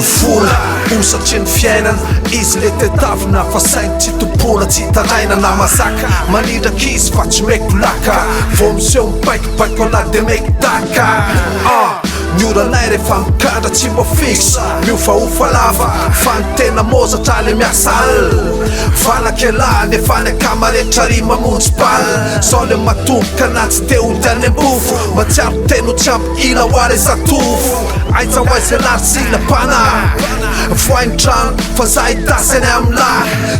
vola osatry ny fiainana izy le tetavina fa sainy tsy tompola tsy taraina na mazaka manindrak' izy fa tsy maiky laka vo miseho mipaikopaiko anaty de maiky taka ny oranay rehefa mikandra tsy mbo fixe miofaofa lava fa ny tena mozatra le miasa Valaky ala nefa ny akamarehetra ry mamonjy bal sao le matomboka na tsy te ody any ambofo matsiaro teno tsy ampy ila ho ary zatofo aitsa ho aizy alary silapana voainy trano fa za hitasany amina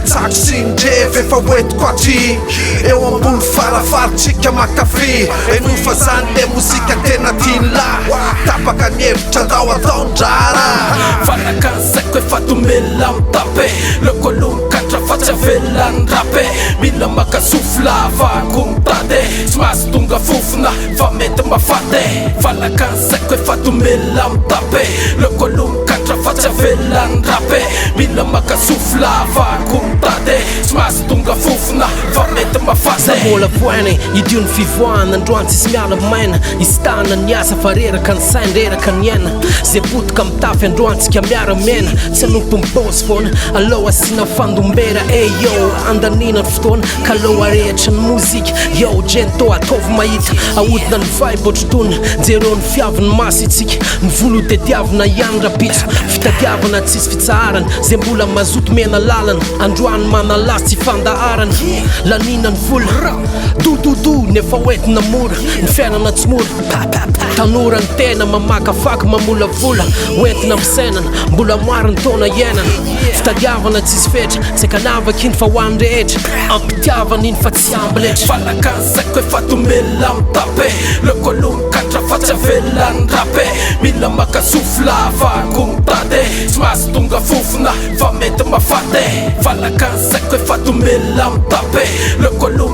tsako sy ndrevy efa hoentiko atry eo ambony farafaritsika makafy enofa zany le mozika tena tian'la tapaka ny hevitra ndao ataondrara Valaky ansaiko efa tomela mitape lekolo mikatra fa tsy avela ny rape mila maka sofla avako mitady tsy mahazo tonga fofona fa mety mafate Valaky ansaiko efa tomela mitape lekolo mikatra fa tsy avela ny rape mila maka sofla avako mitady tsy mahazo tonga fofona fa mety mafate Zamola voany idio ny fivoahana androany tsisy miala maina izy tana ny asa fa reraka ny sainy reraka ny aina zay botoka mitafy androany tsika miara-mena tsy anompo mibosy foana aloha asina fandombera yo andanina ny fotoana ka aloha rehetra ny mozika yo JENTO ataovy mahita ahodina ny vibe otrotona jero ny fiaviny masy itsika ny volo tediavina ihany rapitso fitadiavana tsisy fitsaharana zay mbola mazoto mena lalana androany mana lasy tsy fandaharana lanina ny vola dododo nefa hoentina mora ny fiainana tsy mora tanora ny tena mamakafaka mamola vola hoentina misenana mbola moary ny taona iainana fitadiavana tsisy fetra tsy akanavaky iny fa hoany rehetra ampitiavana iny fa tsy amby letra Valaky ansaiko efa tomela mitape lekolo mikatra fa tsy avela ny rape mila maka sofla avako mitady tsy mahazo tonga fofona fa mety mafate Valaky ansaiko efa tomela mitape lekolo